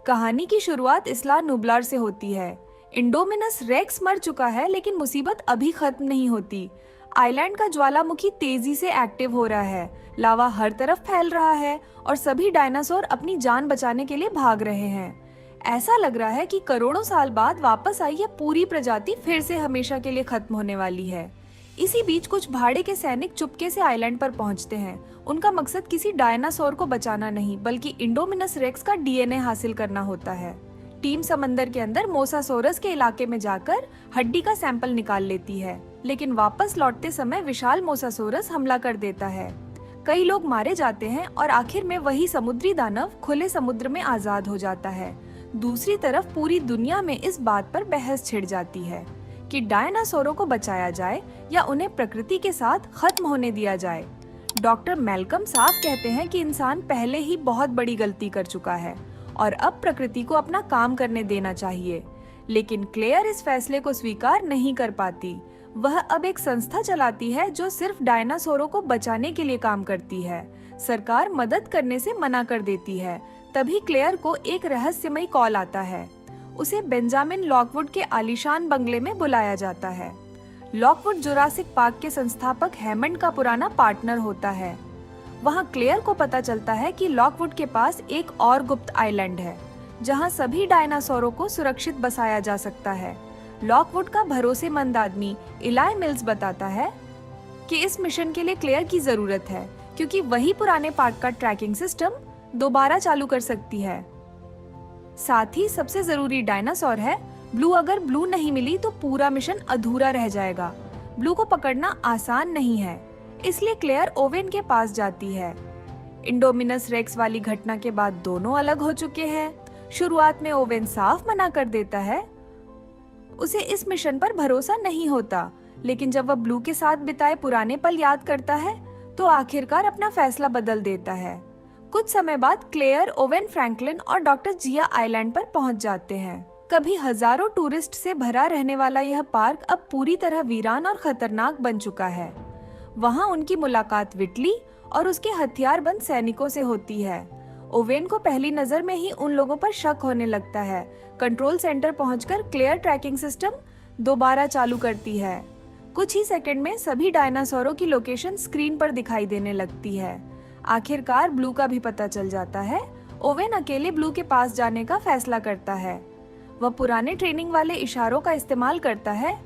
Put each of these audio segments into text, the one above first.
कहानी की शुरुआत इस्ला नुब्लार से होती है। इंडोमिनस रेक्स मर चुका है, लेकिन मुसीबत अभी खत्म नहीं होती। आइलैंड का ज्वालामुखी तेजी से एक्टिव हो रहा है, लावा हर तरफ फैल रहा है और सभी डायनासोर अपनी जान बचाने के लिए भाग रहे हैं। ऐसा लग रहा है कि करोड़ों साल बाद वापस आई यह पूरी प्रजाति फिर से हमेशा के लिए खत्म होने वाली है। इसी बीच कुछ भाड़े के सैनिक चुपके से आइलैंड पर पहुंचते हैं। उनका मकसद किसी डायनासोर को बचाना नहीं, बल्कि इंडोमिनस रेक्स का डीएनए हासिल करना होता है। टीम समंदर के अंदर मोसासोरस के इलाके में जाकर हड्डी का सैंपल निकाल लेती है, लेकिन वापस लौटते समय विशाल मोसासोरस हमला कर देता है। कई लोग मारे जाते हैं और आखिर में वही समुद्री दानव खुले समुद्र में आजाद हो जाता है। दूसरी तरफ पूरी दुनिया में इस बात पर बहस छिड़ जाती है कि डायनासोरों को बचाया जाए या उन्हें प्रकृति के साथ खत्म होने दिया जाए। डॉक्टर मैल्कम साफ कहते हैं कि इंसान पहले ही बहुत बड़ी गलती कर चुका है और अब प्रकृति को अपना काम करने देना चाहिए। लेकिन क्लेयर इस फैसले को स्वीकार नहीं कर पाती। वह अब एक संस्था चलाती है जो सिर्फ डायनासोरों को बचाने के लिए काम करती है। सरकार मदद करने से मना कर देती है। तभी क्लेयर को एक रहस्यमयी कॉल आता है। उसे बेंजामिन लॉकवुड के आलीशान बंगले में बुलाया जाता है। लॉकवुड जुरासिक पार्क के संस्थापक हैमंड का पुराना पार्टनर होता है। वहां क्लेयर को पता चलता है कि लॉकवुड के पास एक और गुप्त आइलैंड है, जहां सभी डायनासोरों को सुरक्षित बसाया जा सकता है। लॉकवुड का भरोसेमंद आदमी इलाई मिल्स बताता है कि इस मिशन के लिए क्लेयर की जरूरत है, क्योंकि वही पुराने पार्क का ट्रैकिंग सिस्टम दोबारा चालू कर सकती है। साथ ही सबसे जरूरी डायनासोर है ब्लू। अगर ब्लू नहीं मिली तो पूरा मिशन अधूरा रह जाएगा। ब्लू को पकड़ना आसान नहीं है, इसलिए क्लेयर ओवेन के पास जाती है। इंडोमिनस रेक्स वाली घटना के बाद दोनों अलग हो चुके हैं। शुरुआत में ओवेन साफ मना कर देता है, उसे इस मिशन पर भरोसा नहीं होता। लेकिन जब वह ब्लू के साथ बिताए पुराने पल याद करता है तो आखिरकार अपना फैसला बदल देता है। कुछ समय बाद क्लेयर, ओवेन, फ्रैंकलिन और डॉक्टर जिया आइलैंड पर पहुंच जाते हैं। कभी हजारों टूरिस्ट से भरा रहने वाला यह पार्क अब पूरी तरह वीरान और खतरनाक बन चुका है। वहां उनकी मुलाकात विटली और उसके हथियारबंद सैनिकों से होती है। ओवेन को पहली नजर में ही उन लोगों पर शक होने लगता है। कंट्रोल सेंटर पहुंचकर क्लेयर ट्रैकिंग सिस्टम दोबारा चालू करती है। कुछ ही सेकंड में सभी डायनासोरों की लोकेशन स्क्रीन पर दिखाई देने लगती है। आखिरकार ब्लू का भी पता चल जाता है। ओवेन अकेले ब्लू के पास जाने का फैसला करता है। वह पुराने ट्रेनिंग वाले इशारों का इस्तेमाल करता है।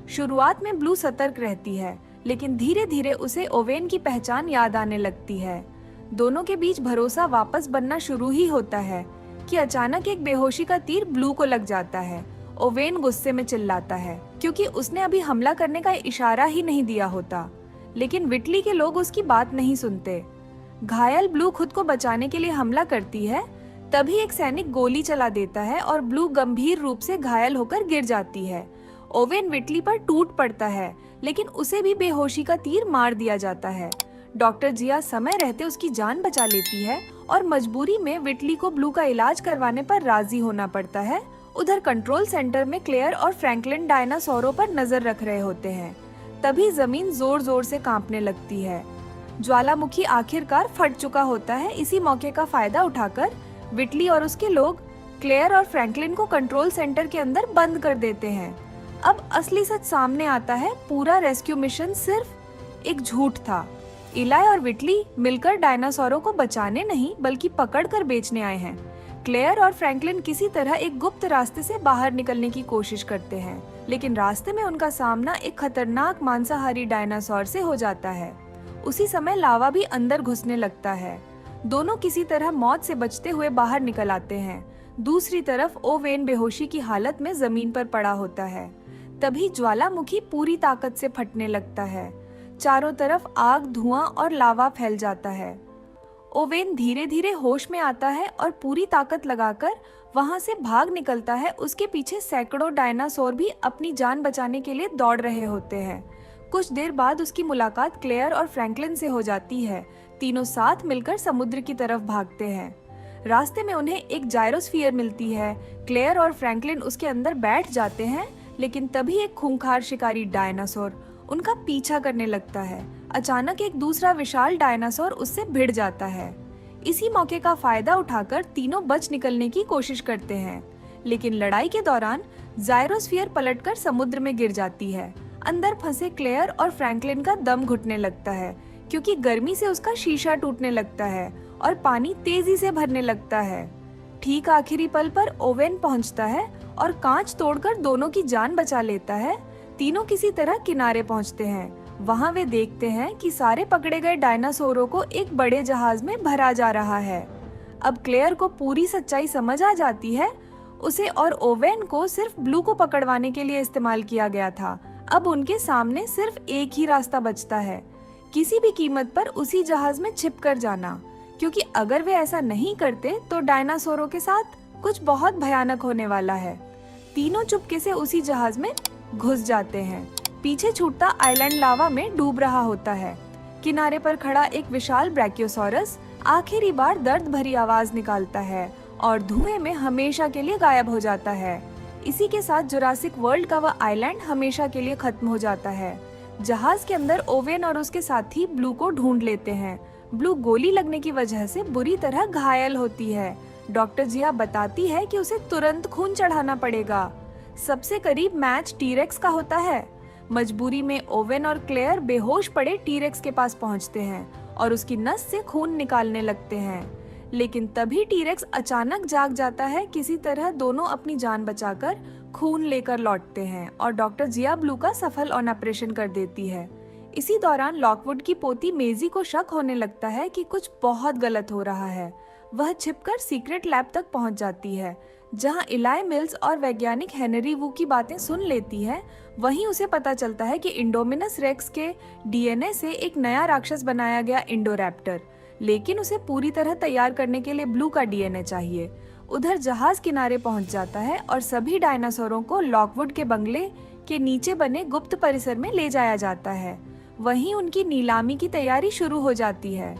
शुरुआत में ब्लू सतर्क रहती है, लेकिन धीरे धीरे उसे ओवेन की पहचान याद आने लगती है। दोनों के बीच भरोसा वापस बनना शुरू ही होता है कि अचानक एक बेहोशी का तीर ब्लू को लग जाता है। ओवेन गुस्से में चिल्लाता है, क्योंकि उसने अभी हमला करने का इशारा ही नहीं दिया होता। लेकिन विटली के लोग उसकी बात नहीं सुनते। घायल ब्लू खुद को बचाने के लिए हमला करती है। तभी एक सैनिक गोली चला देता है और ब्लू गंभीर रूप से घायल होकर गिर जाती है। ओवेन विटली पर टूट पड़ता है, लेकिन उसे भी बेहोशी का तीर मार दिया जाता है। डॉक्टर जिया समय रहते उसकी जान बचा लेती है और मजबूरी में विटली को ब्लू का इलाज करवाने पर राजी होना पड़ता है। उधर कंट्रोल सेंटर में क्लेयर और फ्रैंकलिन डायनासोरों पर नजर रख रहे होते हैं। तभी जमीन जोर जोर से कांपने लगती है। ज्वालामुखी आखिरकार फट चुका होता है। इसी मौके का फायदा उठाकर विटली और उसके लोग क्लेयर और फ्रैंकलिन को कंट्रोल सेंटर के अंदर बंद कर देते हैं। अब असली सच सामने आता है। पूरा रेस्क्यू मिशन सिर्फ एक झूठ था। इलाई और विटली मिलकर डायनासोरों को बचाने नहीं, बल्कि पकड़कर बेचने आए हैं। क्लेयर और फ्रैंकलिन किसी तरह एक गुप्त रास्ते से बाहर निकलने की कोशिश करते हैं, लेकिन रास्ते में उनका सामना एक खतरनाक मांसाहारी डायनासोर से हो जाता है। उसी समय लावा भी अंदर घुसने लगता है। दोनों किसी तरह मौत से बचते हुए बाहर निकल आते हैं। दूसरी तरफ ओवेन बेहोशी की हालत में जमीन पर पड़ा होता है। तभी ज्वालामुखी पूरी ताकत से फटने लगता है। चारों तरफ आग, धुआं और लावा फैल जाता है। ओवेन धीरे धीरे होश में आता है और पूरी ताकत लगाकर वहां से भाग निकलता है। उसके पीछे सैकड़ों डायनासोर भी अपनी जान बचाने के लिए दौड़ रहे होते हैं। कुछ देर बाद उसकी मुलाकात क्लेयर और फ्रैंकलिन से हो जाती है। तीनों साथ मिलकर समुद्र की तरफ भागते हैं। रास्ते में उन्हें एक जायरोस्फीयर मिलती है। क्लेयर और फ्रैंकलिन उसके अंदर बैठ जाते हैं, लेकिन तभी एक खूंखार शिकारी डायनासोर उनका पीछा करने लगता है। अचानक एक दूसरा विशाल डायनासोर उससे भिड़ जाता है। इसी मौके का फायदा उठाकर तीनों बच निकलने की कोशिश करते हैं, लेकिन लड़ाई के दौरान जायरोस्फीयर पलटकर समुद्र में गिर जाती है। अंदर फंसे क्लेयर और फ्रैंकलिन का दम घुटने लगता है, क्योंकि गर्मी से उसका शीशा टूटने लगता है और पानी तेजी से भरने लगता है। ठीक आखिरी पल पर ओवेन पहुंचता है और कांच तोड़कर दोनों की जान बचा लेता है। तीनों किसी तरह किनारे पहुंचते हैं। वहां वे देखते हैं कि सारे पकड़े गए डायनासोरों को एक बड़े जहाज में भरा जा रहा है। अब क्लेयर को पूरी सच्चाई समझ आ जाती है। उसे और ओवेन को सिर्फ ब्लू को पकड़वाने के लिए इस्तेमाल किया गया था। अब उनके सामने सिर्फ एक ही रास्ता बचता है, किसी भी कीमत पर उसी जहाज में छिपकर जाना, क्योंकि अगर वे ऐसा नहीं करते तो डायनासोरों के साथ कुछ बहुत भयानक होने वाला है। तीनों चुपके से उसी जहाज में घुस जाते हैं। पीछे छूटता आइलैंड लावा में डूब रहा होता है। किनारे पर खड़ा एक विशाल ब्रैकियोसॉरस आखिरी बार दर्द भरी आवाज निकालता है और धुएं में हमेशा के लिए गायब हो जाता है। इसी के साथ जुरासिक वर्ल्ड का वह आइलैंड हमेशा के लिए खत्म हो जाता है। जहाज के अंदर ओवेन और उसके साथी ब्लू को ढूंढ लेते हैं। ब्लू गोली लगने की वजह से बुरी तरह घायल होती है। डॉक्टर जिया बताती है कि उसे तुरंत खून चढ़ाना पड़ेगा। सबसे करीब मैच टीरेक्स का होता है। मजबूरी में ओवेन और क्लेयर बेहोश पड़े टीरेक्स के पास पहुंचते हैं और उसकी नस से खून निकालने लगते हैं, लेकिन तभी टीरेक्स अचानक जाग जाता है। किसी तरह दोनों अपनी जान बचाकर खून लेकर लौटते हैं और डॉक्टर जिया ब्लू का सफल ऑपरेशन कर देती है। इसी दौरान लॉकवुड की पोती मेजी को शक होने लगता है कि कुछ बहुत गलत हो रहा है। वह छिपकर सीक्रेट लैब तक पहुंच जाती है, जहां इलाई मिल्स और वैज्ञानिक हेनरी वू की बातें सुन लेती है। वहीं उसे पता चलता है कि इंडोमिनस रेक्स के डीएनए से एक नया राक्षस बनाया गया इंडोरैप्टर, लेकिन उसे पूरी तरह तैयार करने के लिए ब्लू का डीएनए चाहिए। उधर जहाज किनारे पहुंच जाता है और सभी डायनासोरों को लॉकवुड के बंगले के नीचे बने गुप्त परिसर में ले जाया जाता है। वहीं उनकी नीलामी की तैयारी शुरू हो जाती है।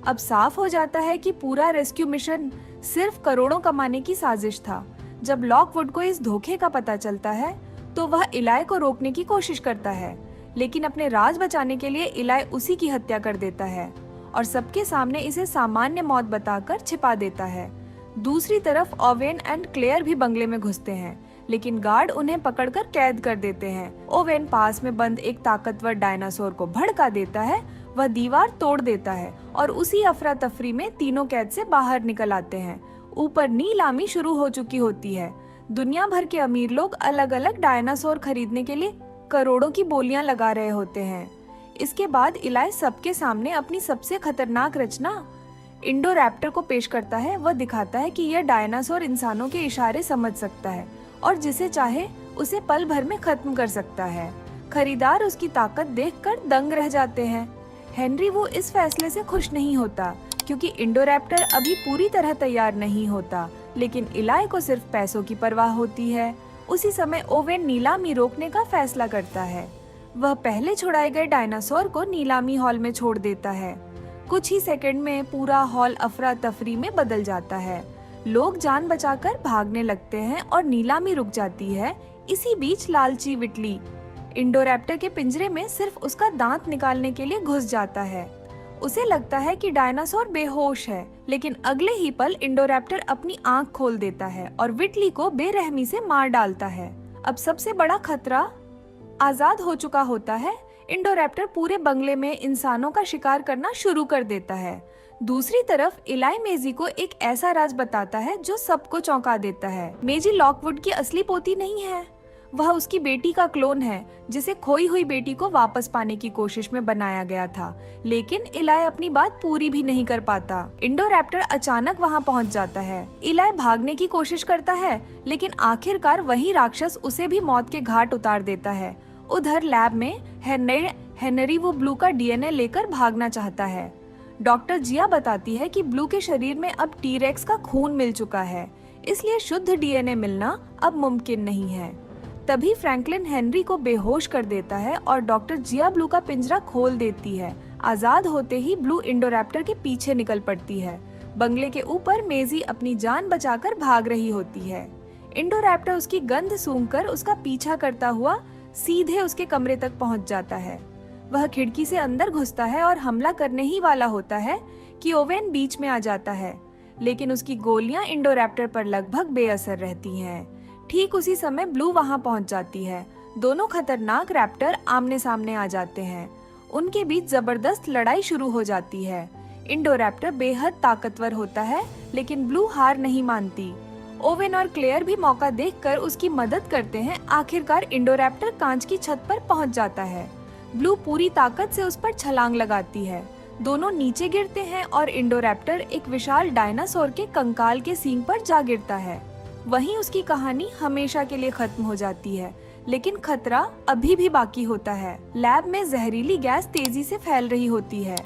अब साफ हो जाता है कि पूरा रेस्क्यू मिशन सिर्फ करोड़ों कमाने की साजिश था। जब लॉकवुड को इस धोखे का पता चलता है तो वह इलाई को रोकने की कोशिश करता है, लेकिन अपने राज बचाने के लिए इलाई उसी की हत्या कर देता है और सबके सामने इसे सामान्य मौत बताकर छिपा देता है। दूसरी तरफ ओवेन एंड क्लेयर भी बंगले में घुसते हैं, लेकिन गार्ड उन्हें पकड़कर कैद कर देते हैं। ओवेन पास में बंद एक ताकतवर डायनासोर को भड़का देता है। वह दीवार तोड़ देता है और उसी अफरा तफरी में तीनों कैद से बाहर निकल आते हैं। ऊपर नीलामी शुरू हो चुकी होती है। दुनिया भर के अमीर लोग अलग अलग डायनासोर खरीदने के लिए करोड़ों की बोलियां लगा रहे होते हैं। इसके बाद इलाई सबके सामने अपनी सबसे खतरनाक रचना इंडोरैप्टर को पेश करता है। वह दिखाता है कि यह डायनासोर इंसानों के इशारे समझ सकता है और जिसे चाहे उसे पल भर में खत्म कर सकता है। खरीदार उसकी ताकत देखकर दंग रह जाते हैं। हेनरी वो इस फैसले से खुश नहीं होता, क्योंकि इंडोरैप्टर अभी पूरी तरह तैयार नहीं होता, लेकिन इलाई को सिर्फ पैसों की परवाह होती है। उसी समय ओवेन नीलामी रोकने का फैसला करता है। वह पहले छुड़ाए गए डायनासोर को नीलामी हॉल में छोड़ देता है। कुछ ही सेकंड में पूरा हॉल अफरा तफरी में बदल जाता है। लोग जान बचाकर भागने लगते हैं और नीलामी रुक जाती है। इसी बीच लालची विटली इंडोरैप्टर के पिंजरे में सिर्फ उसका दांत निकालने के लिए घुस जाता है। उसे लगता है कि डायनासोर बेहोश है, लेकिन अगले ही पल इंडोरैप्टर अपनी आंख खोल देता है और विटली को बेरहमी से मार डालता है। अब सबसे बड़ा खतरा आजाद हो चुका होता है। इंडोरैप्टर पूरे बंगले में इंसानों का शिकार करना शुरू कर देता है। दूसरी तरफ इलाई मेजी को एक ऐसा राज बताता है जो सबको चौंका देता है। मेजी लॉकवुड की असली पोती नहीं है, वह उसकी बेटी का क्लोन है, जिसे खोई हुई बेटी को वापस पाने की कोशिश में बनाया गया था। लेकिन इलाई अपनी बात पूरी भी नहीं कर पाता। इंडोरैप्टर अचानक वहां पहुंच जाता है। इलाई भागने की कोशिश करता है, लेकिन आखिरकार वही राक्षस उसे भी मौत के घाट उतार देता है। उधर लैब में हेनरी वो ब्लू का डीएनए लेकर भागना चाहता है। डॉक्टर जिया बताती है कि ब्लू के शरीर में अब टीरेक्स का खून मिल चुका है, इसलिए शुद्ध डीएनए मिलना अब मुमकिन नहीं है। तभी फ्रैंकलिन हेनरी को बेहोश कर देता है और डॉक्टर जिया ब्लू का पिंजरा खोल देती है। आजाद होते ही ब्लू इंडोरैप्टर के पीछे निकल पड़ती है। बंगले के ऊपर मेजी अपनी जान बचाकर भाग रही होती है। इंडोरैप्टर उसकी गंध सूंघकर उसका पीछा करता हुआ सीधे उसके कमरे तक पहुंच जाता है। वह खिड़की से अंदर घुसता है और हमला करने ही वाला होता है कि ओवेन बीच में आ जाता है, लेकिन उसकी गोलियां इंडोरैप्टर पर लगभग बेअसर रहती हैं। ठीक उसी समय ब्लू वहां पहुंच जाती है। दोनों खतरनाक रैप्टर आमने सामने आ जाते हैं। उनके बीच जबरदस्त लड़ाई शुरू हो जाती है। इंडोरैप्टर बेहद ताकतवर होता है, लेकिन ब्लू हार नहीं मानती। ओवेन और क्लेयर भी मौका देखकर उसकी मदद करते हैं। आखिरकार इंडोरैप्टर कांच की छत पर पहुंच जाता है। ब्लू पूरी ताकत से उस पर छलांग लगाती है। दोनों नीचे गिरते हैं और इंडोरैप्टर एक विशाल डायनासोर के कंकाल के सींग पर जा गिरता है। वहीं उसकी कहानी हमेशा के लिए खत्म हो जाती है, लेकिन खतरा अभी भी बाकी होता है। लैब में जहरीली गैस तेजी से फैल रही होती है।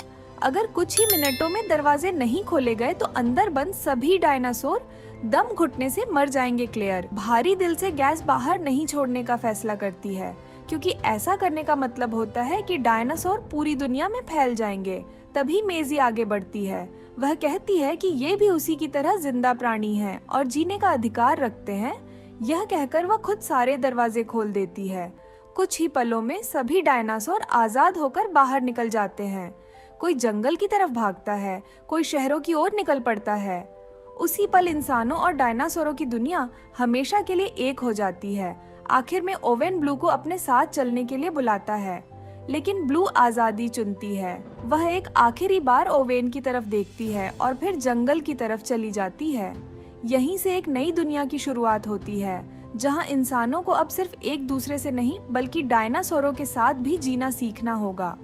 अगर कुछ ही मिनटों में दरवाजे नहीं खोले गए तो अंदर बंद सभी डायनासोर दम घुटने से मर जाएंगे। क्लेयर भारी दिल से गैस बाहर नहीं छोड़ने का फैसला करती है, क्योंकि ऐसा करने का मतलब होता है कि डायनासोर पूरी दुनिया में फैल जाएंगे। तभी मेजी आगे बढ़ती है। वह कहती है कि ये भी उसी की तरह जिंदा प्राणी हैं और जीने का अधिकार रखते हैं। यह कहकर वह खुद सारे दरवाजे खोल देती है। कुछ ही पलों में सभी डायनासोर आजाद होकर बाहर निकल जाते हैं। कोई जंगल की तरफ भागता है, कोई शहरों की ओर निकल पड़ता है। उसी पल इंसानों और डायनासोरों की दुनिया हमेशा के लिए एक हो जाती है। आखिर में ओवेन ब्लू को अपने साथ चलने के लिए बुलाता है, लेकिन ब्लू आजादी चुनती है। वह एक आखिरी बार ओवेन की तरफ देखती है और फिर जंगल की तरफ चली जाती है। यहीं से एक नई दुनिया की शुरुआत होती है, जहां इंसानों को अब सिर्फ एक दूसरे से नहीं बल्कि डायनासोरों के साथ भी जीना सीखना होगा।